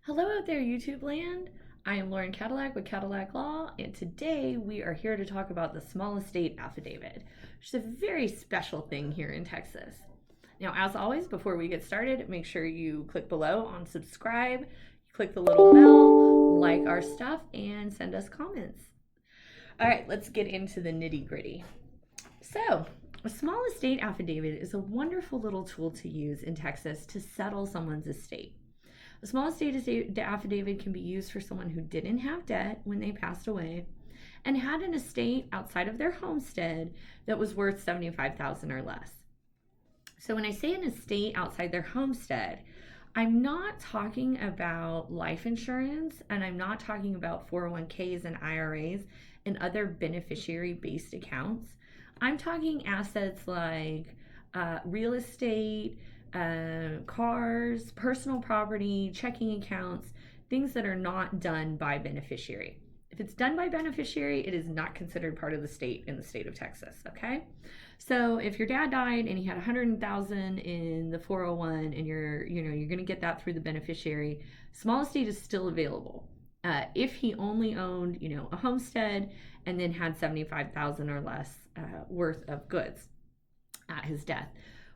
Hello out there, YouTube land. I am Lauren Cadillac with Cadillac Law, and today we are here to talk about the small estate affidavit, which is a very special thing here in Texas. Now, as always, before we get started, make sure you click below on subscribe, click the little bell, like our stuff, and send us comments. All right, let's get into the nitty gritty. So, a small estate affidavit is a wonderful little tool to use in Texas to settle someone's estate. A small estate affidavit can be used for someone who didn't have debt when they passed away and had an estate outside of their homestead that was worth $75,000 or less. So when I say an estate outside their homestead, I'm not talking about life insurance, and I'm not talking about 401ks and IRAs and other beneficiary-based accounts. I'm talking assets like real estate, cars, personal property, checking accounts, things that are not done by beneficiary. If it's done by beneficiary, it is not considered part of the state in the state of Texas, okay? So if your dad died and he had $100,000 in the 401 and you're going to get that through the beneficiary, small estate is still available. If he only owned, a homestead and then had $75,000 or less worth of goods at his death,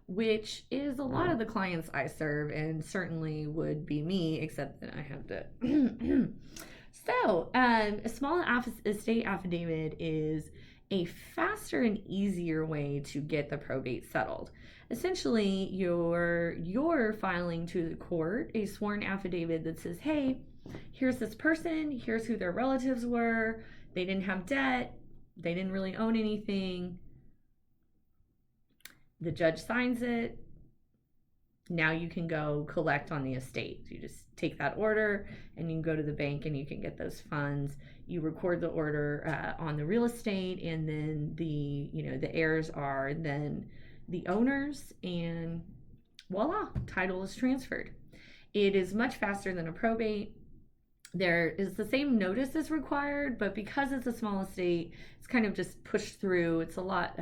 which is a lot of the clients I serve and certainly would be me, except that I have to. So, a small estate affidavit is a faster and easier way to get the probate settled. Essentially, you're filing to the court a sworn affidavit that says, hey, here's this person, here's who their relatives were, they didn't have debt, they didn't really own anything. The judge signs it. Now you can go collect on the estate. You just take that order and you can go to the bank and you can get those funds. You record the order on the real estate, and then the heirs are then the owners, and voila, title is transferred. It is much faster than a probate. There is the same notice is required, but because it's a small estate, it's kind of just pushed through. It's a lot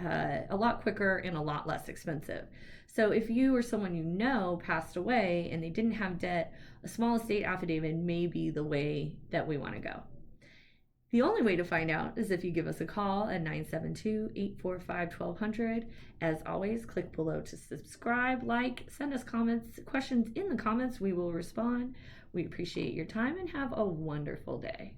quicker and a lot less expensive. So if you or someone you know passed away and they didn't have debt, a small estate affidavit may be the way that we want to go. The only way to find out is if you give us a call at 972-845-1200. As always, click below to subscribe, send us questions in the comments. We will respond. We appreciate your time and have a wonderful day.